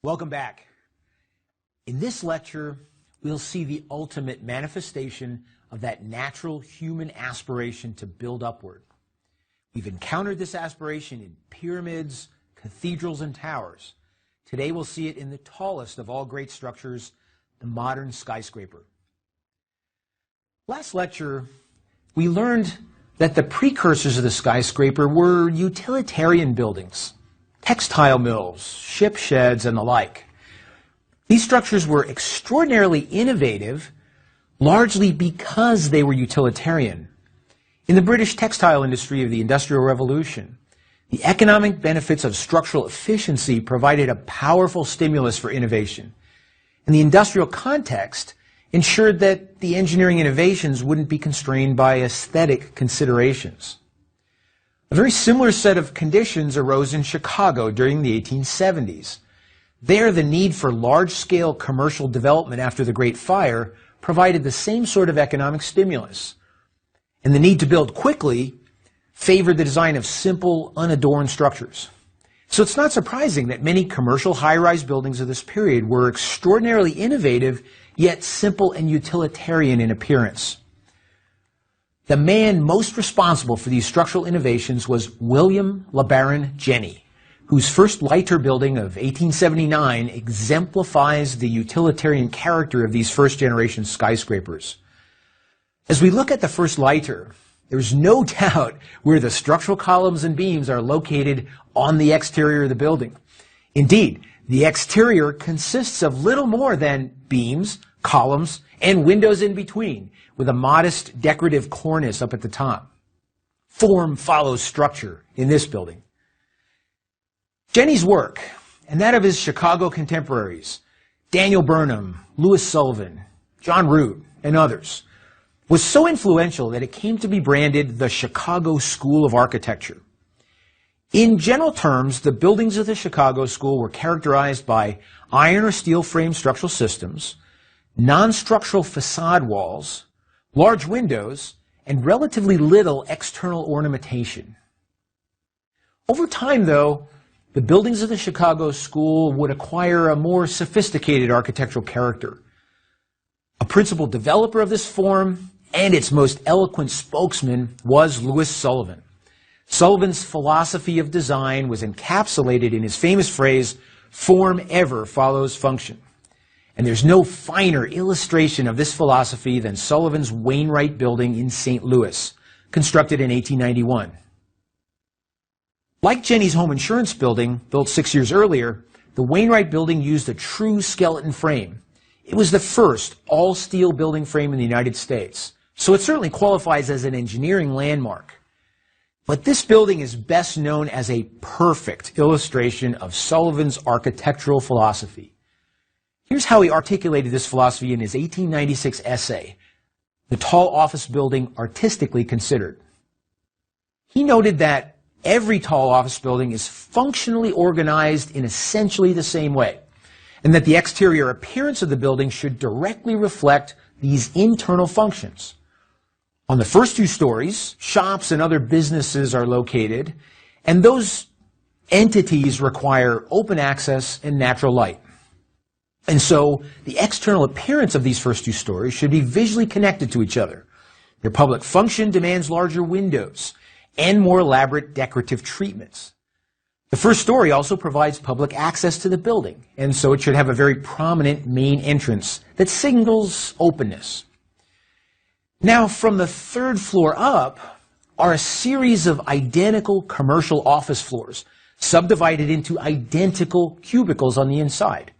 Welcome back. In this lecture, we'll see the ultimate manifestation of that natural human aspiration to build upward. We've encountered this aspiration in pyramids, cathedrals, and towers. Today we'll see it in the tallest of all great structures, the modern skyscraper. Last lecture, we learned that the precursors of the skyscraper were utilitarian buildings, textile mills, ship sheds, and the like. These structures were extraordinarily innovative, largely because they were utilitarian. In the British textile industry of the Industrial Revolution, the economic benefits of structural efficiency provided a powerful stimulus for innovation. And the industrial context ensured that the engineering innovations wouldn't be constrained by aesthetic considerations. A very similar set of conditions arose in Chicago during the 1870s. There, the need for large-scale commercial development after the Great Fire provided the same sort of economic stimulus. And the need to build quickly favored the design of simple, unadorned structures. So it's not surprising that many commercial high-rise buildings of this period were extraordinarily innovative, yet simple and utilitarian in appearance. The man most responsible for these structural innovations was William LeBaron Jenney, whose first Leiter building of 1879 exemplifies the utilitarian character of these first-generation skyscrapers. As we look at the first Leiter, there's no doubt where the structural columns and beams are located on the exterior of the building. Indeed, the exterior consists of little more than beams, columns, and windows in between, with a modest decorative cornice up at the top. Form follows structure in this building. Jenney's work, and that of his Chicago contemporaries, Daniel Burnham, Louis Sullivan, John Root, and others, was so influential that it came to be branded the Chicago School of Architecture. In general terms, the buildings of the Chicago School were characterized by iron or steel frame structural systems, non-structural facade walls, large windows, and relatively little external ornamentation. Over time, though, the buildings of the Chicago School would acquire a more sophisticated architectural character. A principal developer of this form and its most eloquent spokesman was Louis Sullivan. Sullivan's philosophy of design was encapsulated in his famous phrase, "Form ever follows function." And there's no finer illustration of this philosophy than Sullivan's Wainwright building in St. Louis, constructed in 1891. Like Jenney's home insurance building, built 6 years earlier, the Wainwright building used a true skeleton frame. It was the first all-steel building frame in the United States, so it certainly qualifies as an engineering landmark. But this building is best known as a perfect illustration of Sullivan's architectural philosophy. Here's how he articulated this philosophy in his 1896 essay, "The Tall Office Building Artistically Considered." He noted that every tall office building is functionally organized in essentially the same way, and that the exterior appearance of the building should directly reflect these internal functions. On the first 2 stories, shops and other businesses are located, and those entities require open access and natural light. And so the external appearance of these first 2 stories should be visually connected to each other. Their public function demands larger windows and more elaborate decorative treatments. The first story also provides public access to the building, and so it should have a very prominent main entrance that signals openness. Now, from the 3rd floor up are a series of identical commercial office floors, subdivided into identical cubicles on the inside.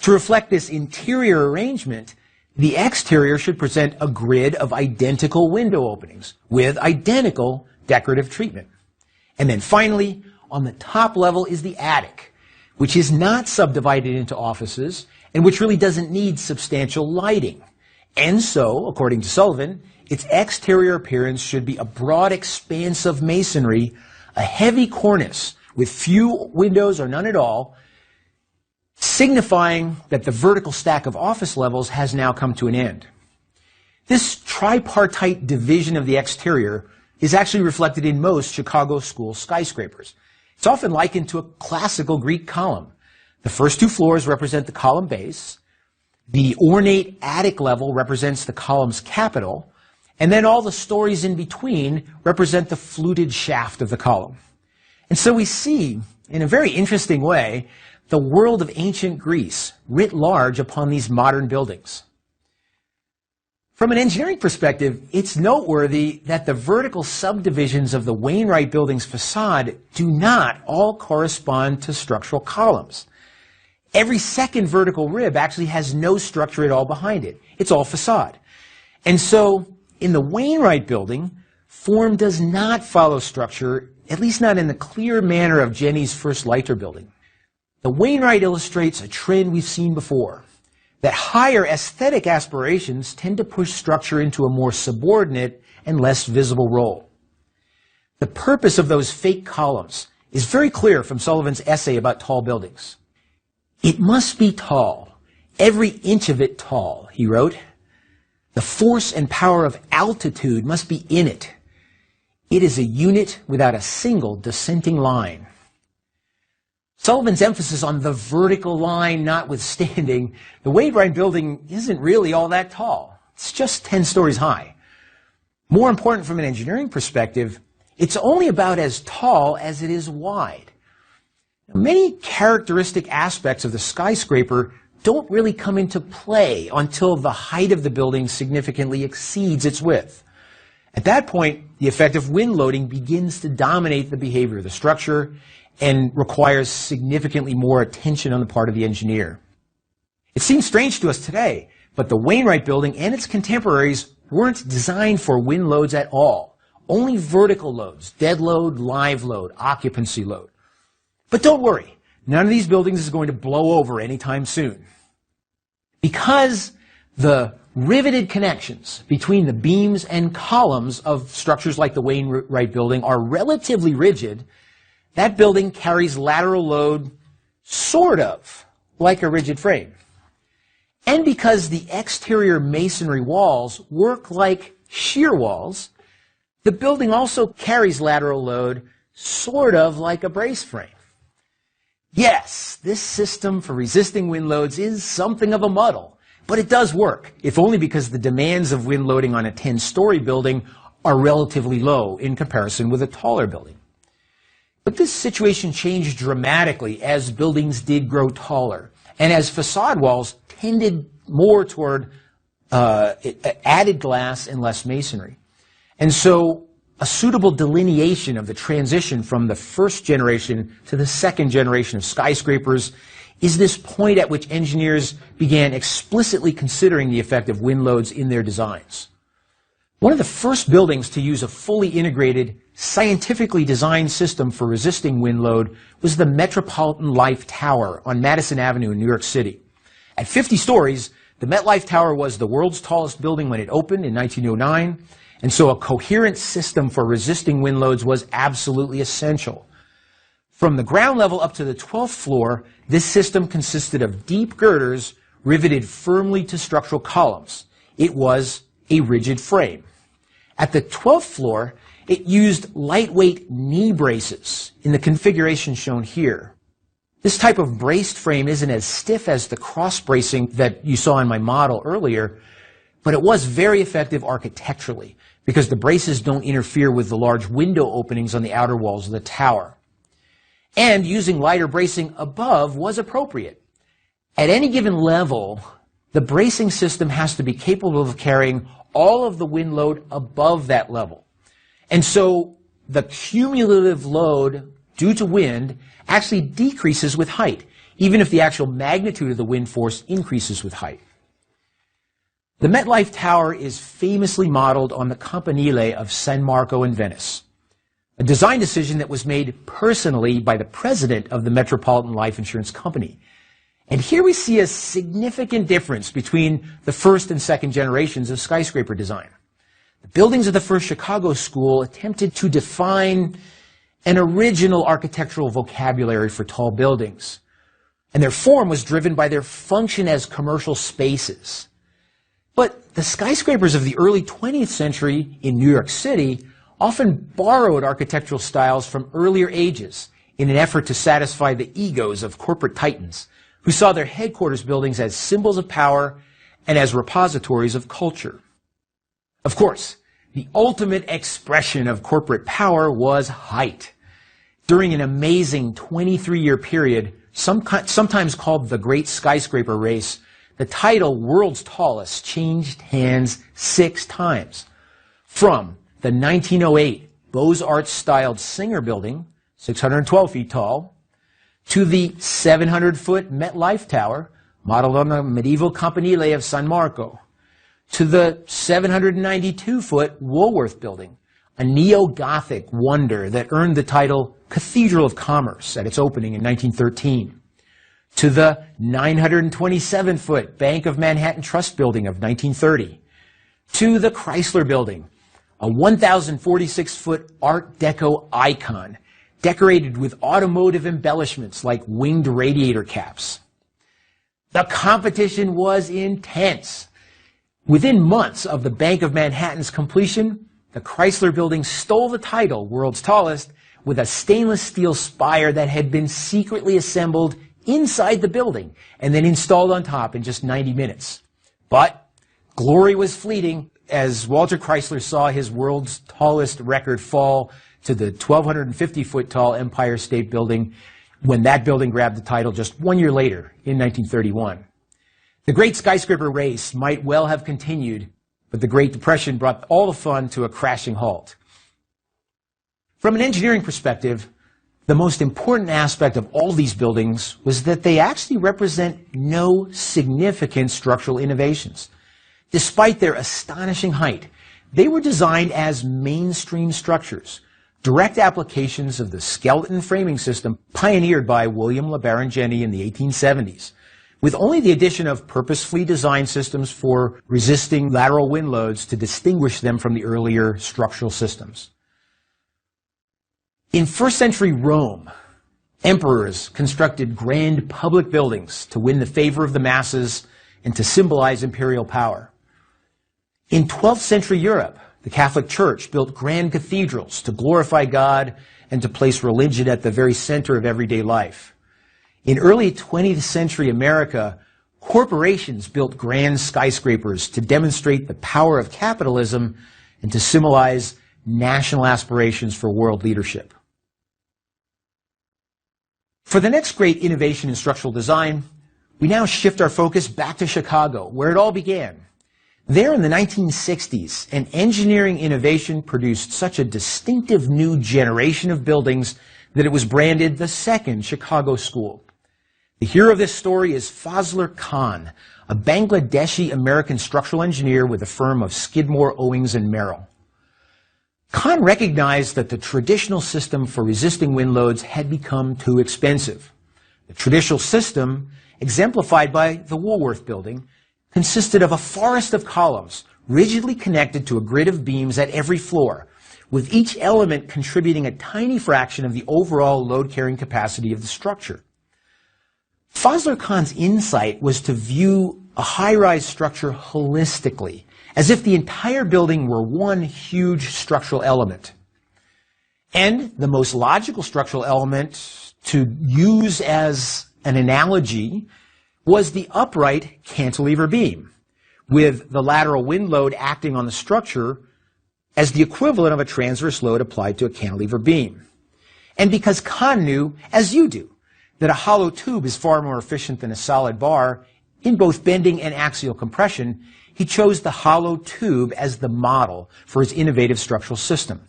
To reflect this interior arrangement, the exterior should present a grid of identical window openings with identical decorative treatment. And then finally, on the top level is the attic, which is not subdivided into offices and which really doesn't need substantial lighting. And so, according to Sullivan, its exterior appearance should be a broad expanse of masonry, a heavy cornice with few windows or none at all, signifying that the vertical stack of office levels has now come to an end. This tripartite division of the exterior is actually reflected in most Chicago school skyscrapers. It's often likened to a classical Greek column. The first two floors represent the column base, the ornate attic level represents the column's capital, and then all the stories in between represent the fluted shaft of the column. And so we see, in a very interesting way, the world of ancient Greece writ large upon these modern buildings. From an engineering perspective, it's noteworthy that the vertical subdivisions of the Wainwright building's facade do not all correspond to structural columns. Every second vertical rib actually has no structure at all behind it. It's all facade. And so, in the Wainwright building, form does not follow structure, at least not in the clear manner of Jenny's first Leiter building. The Wainwright illustrates a trend we've seen before, that higher aesthetic aspirations tend to push structure into a more subordinate and less visible role. The purpose of those fake columns is very clear from Sullivan's essay about tall buildings. It must be tall, every inch of it tall, he wrote. The force and power of altitude must be in it. It is a unit without a single dissenting line. Sullivan's emphasis on the vertical line notwithstanding, the Wainwright building isn't really all that tall. It's just 10 stories high. More important from an engineering perspective, it's only about as tall as it is wide. Many characteristic aspects of the skyscraper don't really come into play until the height of the building significantly exceeds its width. At that point, the effect of wind loading begins to dominate the behavior of the structure and requires significantly more attention on the part of the engineer. It seems strange to us today, but the Wainwright building and its contemporaries weren't designed for wind loads at all. Only vertical loads, dead load, live load, occupancy load. But don't worry, none of these buildings is going to blow over anytime soon. Because the riveted connections between the beams and columns of structures like the Wainwright building are relatively rigid, that building carries lateral load sort of like a rigid frame. And because the exterior masonry walls work like shear walls, the building also carries lateral load sort of like a brace frame. Yes, this system for resisting wind loads is something of a muddle, but it does work, if only because the demands of wind loading on a 10-story building are relatively low in comparison with a taller building. But this situation changed dramatically as buildings did grow taller, and as facade walls tended more toward added glass and less masonry. And so a suitable delineation of the transition from the first generation to the second generation of skyscrapers is this point at which engineers began explicitly considering the effect of wind loads in their designs. One of the first buildings to use a fully integrated, scientifically designed system for resisting wind load was the Metropolitan Life Tower on Madison Avenue in New York City. At 50 stories, the MetLife Tower was the world's tallest building when it opened in 1909, and so a coherent system for resisting wind loads was absolutely essential. From the ground level up to the 12th floor, this system consisted of deep girders riveted firmly to structural columns. It was a rigid frame. At the 12th floor, it used lightweight knee braces in the configuration shown here. This type of braced frame isn't as stiff as the cross bracing that you saw in my model earlier, but it was very effective architecturally because the braces don't interfere with the large window openings on the outer walls of the tower. And using lighter bracing above was appropriate. At any given level, the bracing system has to be capable of carrying all of the wind load above that level. And so the cumulative load due to wind actually decreases with height, even if the actual magnitude of the wind force increases with height. The MetLife Tower is famously modeled on the Campanile of San Marco in Venice, a design decision that was made personally by the president of the Metropolitan Life Insurance Company. And here we see a significant difference between the first and second generations of skyscraper design. The buildings of the first Chicago school attempted to define an original architectural vocabulary for tall buildings. and their form was driven by their function as commercial spaces. But the skyscrapers of the early 20th century in New York City often borrowed architectural styles from earlier ages in an effort to satisfy the egos of corporate titans who saw their headquarters buildings as symbols of power and as repositories of culture. Of course, the ultimate expression of corporate power was height. During an amazing 23-year period, sometimes called the Great Skyscraper Race, the title World's Tallest changed hands 6 times. From the 1908 Beaux-Arts-styled Singer Building, 612 feet tall, to the 700-foot MetLife Tower, modeled on the medieval Campanile of San Marco, to the 792-foot Woolworth Building, a neo-Gothic wonder that earned the title Cathedral of Commerce at its opening in 1913, to the 927-foot Bank of Manhattan Trust Building of 1930, to the Chrysler Building, a 1,046-foot Art Deco icon decorated with automotive embellishments like winged radiator caps. The competition was intense. Within months of the Bank of Manhattan's completion, the Chrysler Building stole the title, World's Tallest, with a stainless steel spire that had been secretly assembled inside the building and then installed on top in just 90 minutes. But glory was fleeting as Walter Chrysler saw his world's tallest record fall to the 1,250-foot tall Empire State Building when that building grabbed the title just 1 year later in 1931. The Great Skyscraper Race might well have continued, but the Great Depression brought all the fun to a crashing halt. From an engineering perspective, the most important aspect of all these buildings was that they actually represent no significant structural innovations. Despite their astonishing height, they were designed as mainstream structures, direct applications of the skeleton framing system pioneered by William LeBaron Jenney in the 1870s, with only the addition of purposefully designed systems for resisting lateral wind loads to distinguish them from the earlier structural systems. In first century Rome, emperors constructed grand public buildings to win the favor of the masses and to symbolize imperial power. In 12th century Europe, the Catholic Church built grand cathedrals to glorify God and to place religion at the very center of everyday life. In early 20th century America, corporations built grand skyscrapers to demonstrate the power of capitalism and to symbolize national aspirations for world leadership. For the next great innovation in structural design, we now shift our focus back to Chicago, where it all began. There in the 1960s, an engineering innovation produced such a distinctive new generation of buildings that it was branded the second Chicago School. The hero of this story is Fazlur Khan, a Bangladeshi-American structural engineer with the firm of Skidmore, Owings & Merrill. Khan recognized that the traditional system for resisting wind loads had become too expensive. The traditional system, exemplified by the Woolworth Building, consisted of a forest of columns rigidly connected to a grid of beams at every floor, with each element contributing a tiny fraction of the overall load-carrying capacity of the structure. Fazlur Khan's insight was to view a high-rise structure holistically, as if the entire building were one huge structural element. And the most logical structural element to use as an analogy was the upright cantilever beam, with the lateral wind load acting on the structure as the equivalent of a transverse load applied to a cantilever beam. And because Khan knew, as you do, that a hollow tube is far more efficient than a solid bar in both bending and axial compression, he chose the hollow tube as the model for his innovative structural system.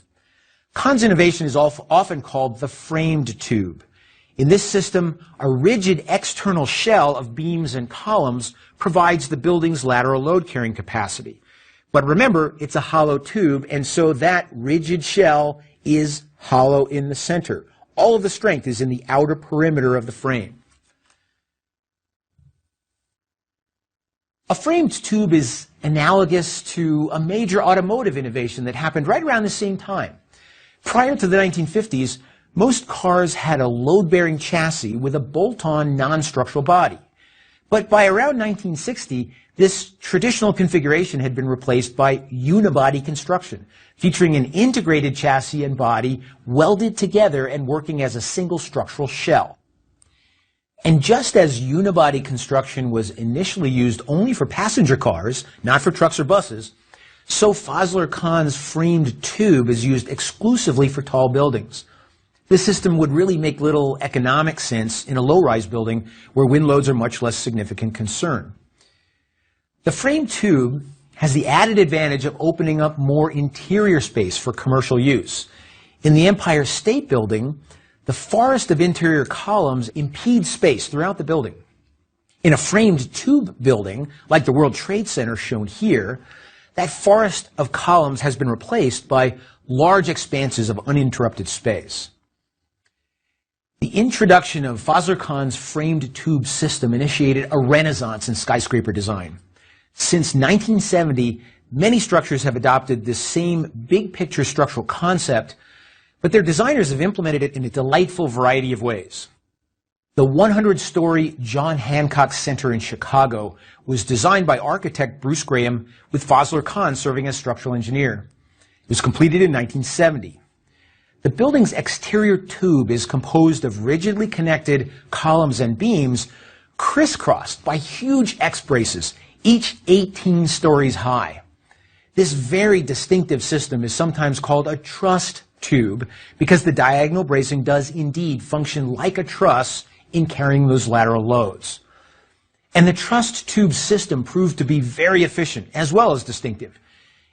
Khan's innovation is often called the framed tube. In this system, a rigid external shell of beams and columns provides the building's lateral load-carrying capacity. But remember, it's a hollow tube, and so that rigid shell is hollow in the center. All of the strength is in the outer perimeter of the frame. A framed tube is analogous to a major automotive innovation that happened right around the same time. Prior to the 1950s, Most cars had a load-bearing chassis with a bolt-on non-structural body. But by around 1960, this traditional configuration had been replaced by unibody construction, featuring an integrated chassis and body welded together and working as a single structural shell. And just as unibody construction was initially used only for passenger cars, not for trucks or buses, so Fosler-Kahn's framed tube is used exclusively for tall buildings. This system would really make little economic sense in a low-rise building where wind loads are much less significant concern. The framed tube has the added advantage of opening up more interior space for commercial use. In the Empire State Building, the forest of interior columns impedes space throughout the building. In a framed tube building, like the World Trade Center shown here, that forest of columns has been replaced by large expanses of uninterrupted space. The introduction of Fosler-Kahn's framed tube system initiated a renaissance in skyscraper design. Since 1970, many structures have adopted this same big-picture structural concept, but their designers have implemented it in a delightful variety of ways. The 100-story John Hancock Center in Chicago was designed by architect Bruce Graham, with Fosler-Kahn serving as structural engineer. It was completed in 1970. The building's exterior tube is composed of rigidly connected columns and beams crisscrossed by huge X-braces, each 18 stories high. This very distinctive system is sometimes called a truss tube because the diagonal bracing does indeed function like a truss in carrying those lateral loads. And the trussed tube system proved to be very efficient as well as distinctive.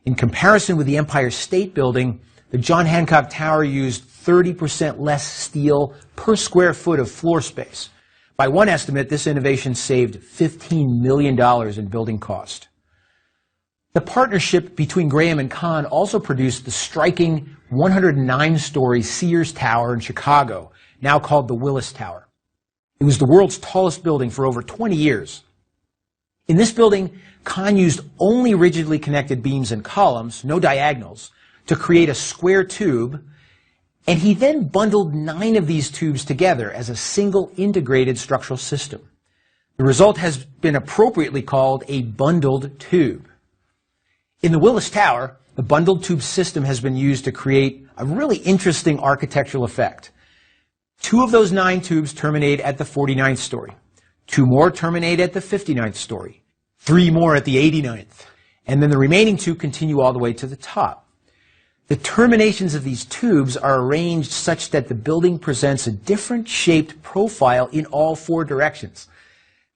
In comparison with the Empire State Building, the John Hancock Tower used 30% less steel per square foot of floor space. By one estimate, this innovation saved $15 million in building cost. The partnership between Graham and Kahn also produced the striking 109-story Sears Tower in Chicago, now called the Willis Tower. It was the world's tallest building for over 20 years. In this building, Kahn used only rigidly connected beams and columns, no diagonals, to create a square tube, and he then bundled 9 of these tubes together as a single integrated structural system. The result has been appropriately called a bundled tube. In the Willis Tower, the bundled tube system has been used to create a really interesting architectural effect. 2 of those 9 tubes terminate at the 49th story. 2 more terminate at the 59th story. 3 more at the 89th. And then the remaining 2 continue all the way to the top. The terminations of these tubes are arranged such that the building presents a different shaped profile in all 4 directions.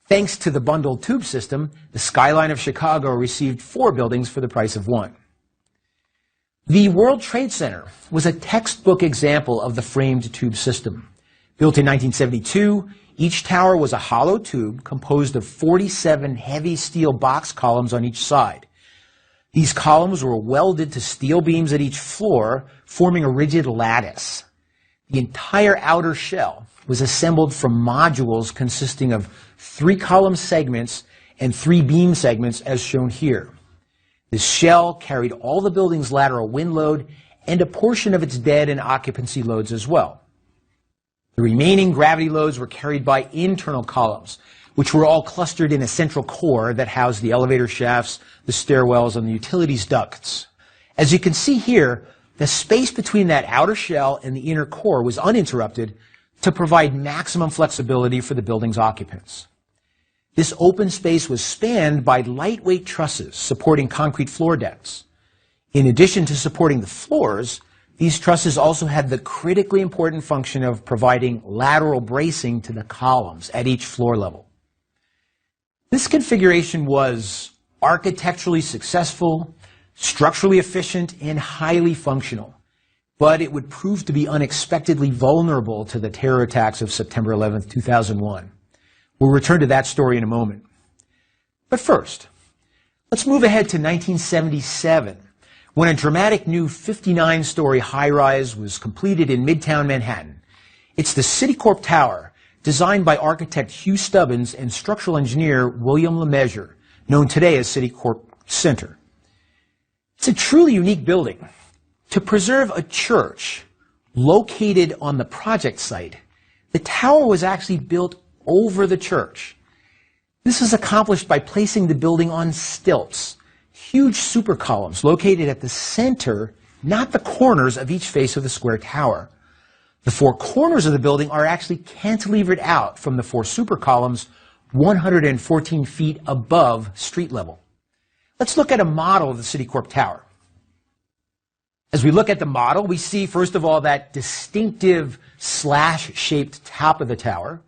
Thanks to the bundled tube system, the skyline of Chicago received 4 buildings for the price of 1. The World Trade Center was a textbook example of the framed tube system. Built in 1972, each tower was a hollow tube composed of 47 heavy steel box columns on each side. These columns were welded to steel beams at each floor, forming a rigid lattice. The entire outer shell was assembled from modules consisting of 3 column segments and 3 beam segments as shown here. This shell carried all the building's lateral wind load and a portion of its dead and occupancy loads as well. The remaining gravity loads were carried by internal columns, which were all clustered in a central core that housed the elevator shafts, the stairwells, and the utilities ducts. As you can see here, the space between that outer shell and the inner core was uninterrupted to provide maximum flexibility for the building's occupants. This open space was spanned by lightweight trusses supporting concrete floor decks. In addition to supporting the floors, these trusses also had the critically important function of providing lateral bracing to the columns at each floor level. This configuration was architecturally successful, structurally efficient, and highly functional, but it would prove to be unexpectedly vulnerable to the terror attacks of September 11, 2001. We'll return to that story in a moment. But first, let's move ahead to 1977, when a dramatic new 59-story high-rise was completed in Midtown Manhattan. It's the Citicorp Tower, designed by architect Hugh Stubbins and structural engineer William LeMessurier, known today as Citicorp Center. It's a truly unique building. To preserve a church located on the project site, the tower was actually built over the church. This is accomplished by placing the building on stilts, huge super columns located at the center, not the corners of each face of the square tower. The four corners of the building are actually cantilevered out from the four super columns 114 feet above street level. Let's look at a model of the Citicorp Tower. As we look at the model, we see, first of all, that distinctive slash-shaped top of the tower.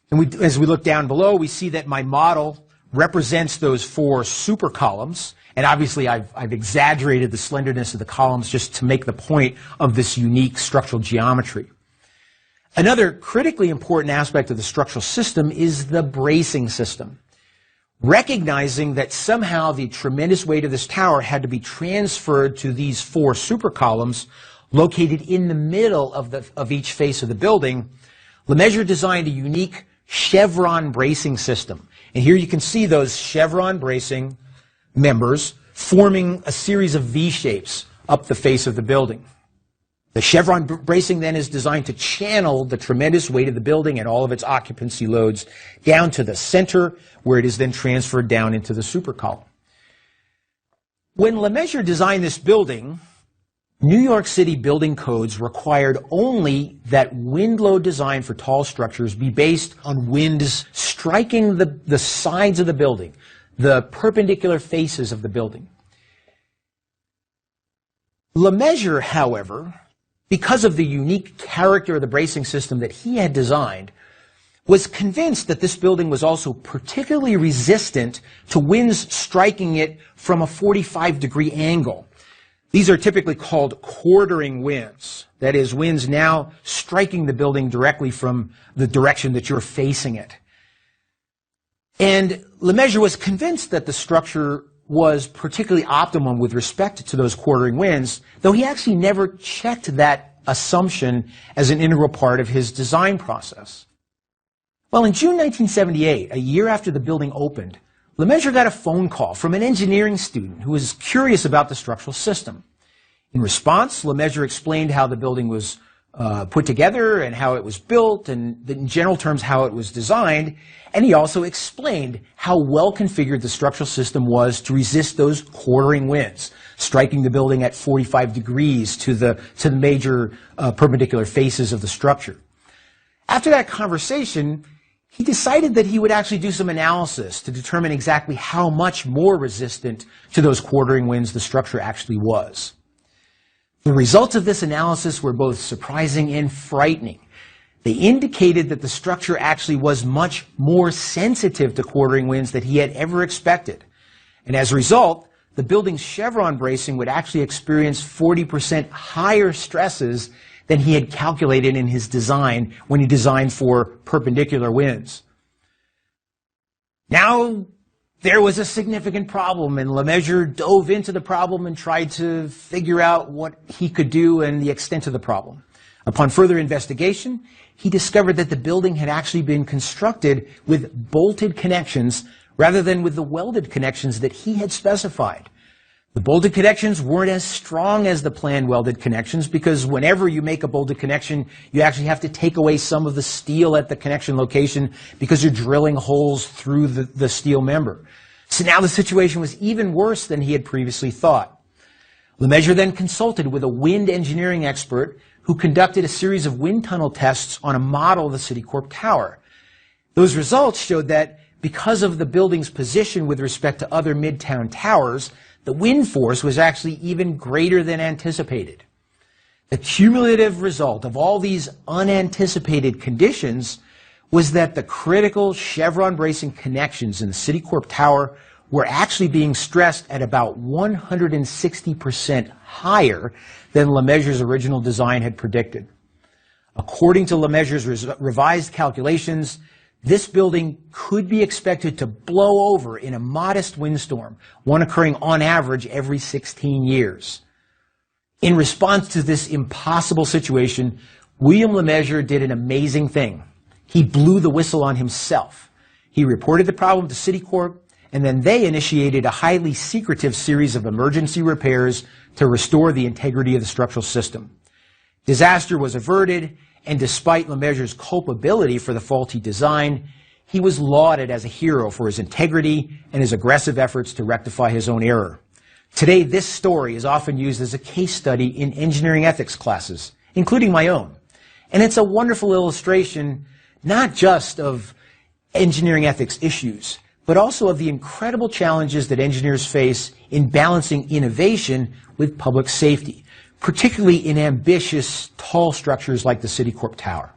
And as we look down below, we see that my model represents those four super columns. And obviously, I've exaggerated the slenderness of the columns just to make the point of this unique structural geometry. Another critically important aspect of the structural system is the bracing system. Recognizing that somehow the tremendous weight of this tower had to be transferred to these four super columns located in the middle of each face of the building, Lemessurier designed a unique chevron bracing system. And here you can see those chevron bracing members forming a series of V-shapes up the face of the building. The chevron bracing then is designed to channel the tremendous weight of the building and all of its occupancy loads down to the center, where it is then transferred down into the super column. When Lemessurier designed this building, New York City building codes required only that wind load design for tall structures be based on winds striking the sides of the building, the perpendicular faces of the building. Lemessurier, however, because of the unique character of the bracing system that he had designed, was convinced that this building was also particularly resistant to winds striking it from a 45-degree angle. These are typically called quartering winds. That is, winds now striking the building directly from the direction that you're facing it. And Lemessurier was convinced that the structure was particularly optimum with respect to those quartering winds, though he actually never checked that assumption as an integral part of his design process. Well, in June 1978, a year after the building opened, Lemessurier got a phone call from an engineering student who was curious about the structural system. In response, Lemessurier explained how the building was put together and how it was built, and in general terms how it was designed, and he also explained how well configured the structural system was to resist those quartering winds, striking the building at 45 degrees to the major perpendicular faces of the structure. After that conversation, he decided that he would actually do some analysis to determine exactly how much more resistant to those quartering winds the structure actually was. The results of this analysis were both surprising and frightening. They indicated that the structure actually was much more sensitive to quartering winds than he had ever expected. And as a result, the building's chevron bracing would actually experience 40% higher stresses than he had calculated in his design when he designed for perpendicular winds. Now, there was a significant problem, and Lemessurier dove into the problem and tried to figure out what he could do and the extent of the problem. Upon further investigation, he discovered that the building had actually been constructed with bolted connections rather than with the welded connections that he had specified. The bolted connections weren't as strong as the planned welded connections because whenever you make a bolted connection, you actually have to take away some of the steel at the connection location because you're drilling holes through the steel member. So now the situation was even worse than he had previously thought. Lemessurier then consulted with a wind engineering expert who conducted a series of wind tunnel tests on a model of the Citicorp Tower. Those results showed that because of the building's position with respect to other midtown towers, the wind force was actually even greater than anticipated. The cumulative result of all these unanticipated conditions was that the critical chevron bracing connections in the Citicorp Tower were actually being stressed at about 160% higher than Lemessurier's original design had predicted. According to Lemessurier's revised calculations, this building could be expected to blow over in a modest windstorm, one occurring on average every 16 years. In response to this impossible situation, William Lemessurier did an amazing thing. He blew the whistle on himself. He reported the problem to Citicorp, and then they initiated a highly secretive series of emergency repairs to restore the integrity of the structural system. Disaster was averted, and despite Lemaire's culpability for the faulty design, he was lauded as a hero for his integrity and his aggressive efforts to rectify his own error. Today, this story is often used as a case study in engineering ethics classes, including my own. And it's a wonderful illustration not just of engineering ethics issues, but also of the incredible challenges that engineers face in balancing innovation with public safety, particularly in ambitious, tall structures like the Citicorp Tower.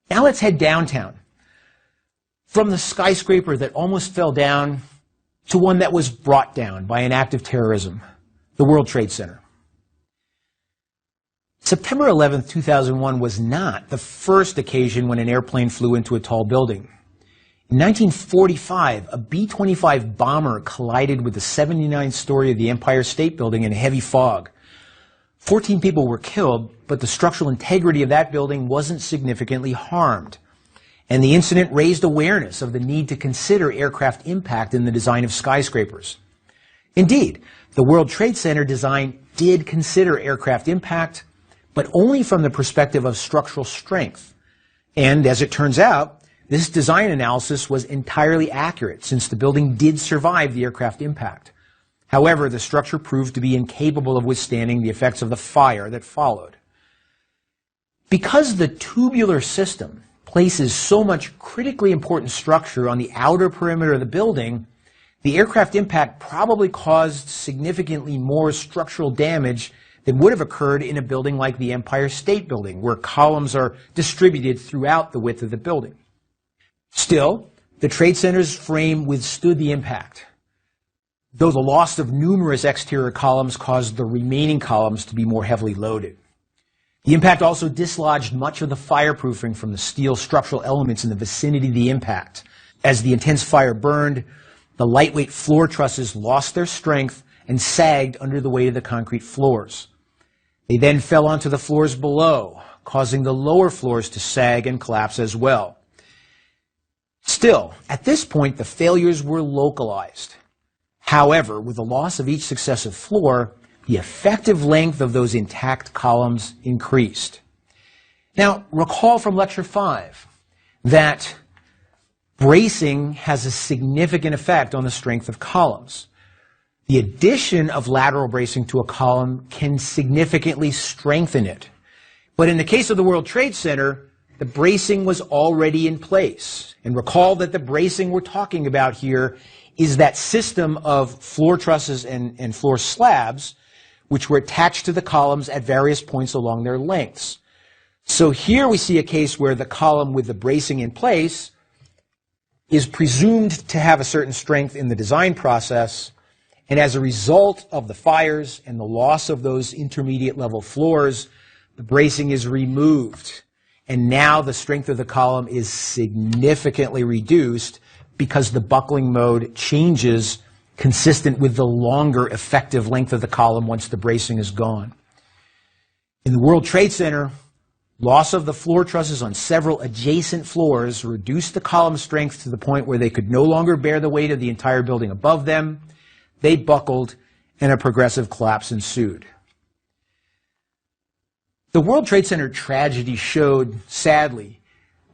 Now let's head downtown. From the skyscraper that almost fell down to one that was brought down by an act of terrorism, the World Trade Center. September 11, 2001 was not the first occasion when an airplane flew into a tall building. In 1945, a B-25 bomber collided with the 79th story of the Empire State Building in heavy fog. 14 people were killed, but the structural integrity of that building wasn't significantly harmed. And the incident raised awareness of the need to consider aircraft impact in the design of skyscrapers. Indeed, the World Trade Center design did consider aircraft impact, but only from the perspective of structural strength. And as it turns out, this design analysis was entirely accurate, since the building did survive the aircraft impact. However, the structure proved to be incapable of withstanding the effects of the fire that followed. Because the tubular system places so much critically important structure on the outer perimeter of the building, the aircraft impact probably caused significantly more structural damage than would have occurred in a building like the Empire State Building, where columns are distributed throughout the width of the building. Still, the Trade Center's frame withstood the impact, though the loss of numerous exterior columns caused the remaining columns to be more heavily loaded. The impact also dislodged much of the fireproofing from the steel structural elements in the vicinity of the impact. As the intense fire burned, the lightweight floor trusses lost their strength and sagged under the weight of the concrete floors. They then fell onto the floors below, causing the lower floors to sag and collapse as well. Still, at this point, the failures were localized. However, with the loss of each successive floor, the effective length of those intact columns increased. Now, recall from Lecture 5 that bracing has a significant effect on the strength of columns. The addition of lateral bracing to a column can significantly strengthen it. But in the case of the World Trade Center, the bracing was already in place. And recall that the bracing we're talking about here is that system of floor trusses and floor slabs which were attached to the columns at various points along their lengths. So here we see a case where the column with the bracing in place is presumed to have a certain strength in the design process, and as a result of the fires and the loss of those intermediate level floors, the bracing is removed. And now the strength of the column is significantly reduced because the buckling mode changes consistent with the longer effective length of the column once the bracing is gone. In the World Trade Center, loss of the floor trusses on several adjacent floors reduced the column strength to the point where they could no longer bear the weight of the entire building above them. They buckled, and a progressive collapse ensued. The World Trade Center tragedy showed, sadly,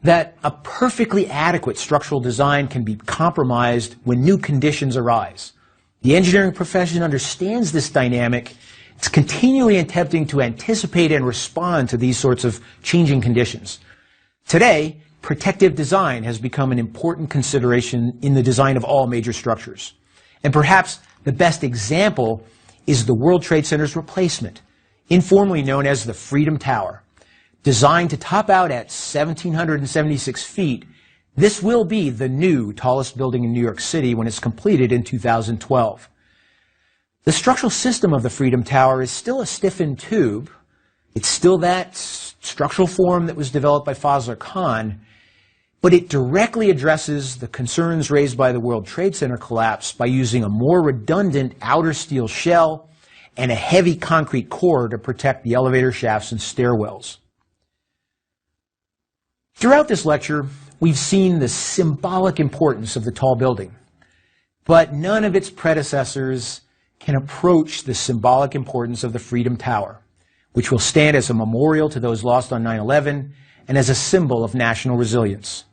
that a perfectly adequate structural design can be compromised when new conditions arise. The engineering profession understands this dynamic. It's continually attempting to anticipate and respond to these sorts of changing conditions. Today, protective design has become an important consideration in the design of all major structures. And perhaps the best example is the World Trade Center's replacement, informally known as the Freedom Tower. Designed to top out at 1,776 feet, this will be the new tallest building in New York City when it's completed in 2012. The structural system of the Freedom Tower is still a stiffened tube. It's still that structural form that was developed by Fazlur Khan, but it directly addresses the concerns raised by the World Trade Center collapse by using a more redundant outer steel shell and a heavy concrete core to protect the elevator shafts and stairwells. Throughout this lecture, we've seen the symbolic importance of the tall building, but none of its predecessors can approach the symbolic importance of the Freedom Tower, which will stand as a memorial to those lost on 9/11 and as a symbol of national resilience.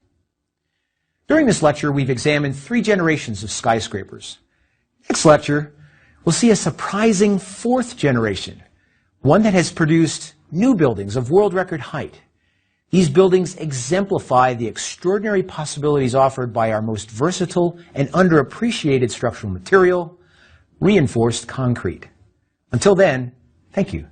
During this lecture, we've examined 3 generations of skyscrapers. Next lecture, we'll see a surprising 4th generation, one that has produced new buildings of world record height. These buildings exemplify the extraordinary possibilities offered by our most versatile and underappreciated structural material, reinforced concrete. Until then, thank you.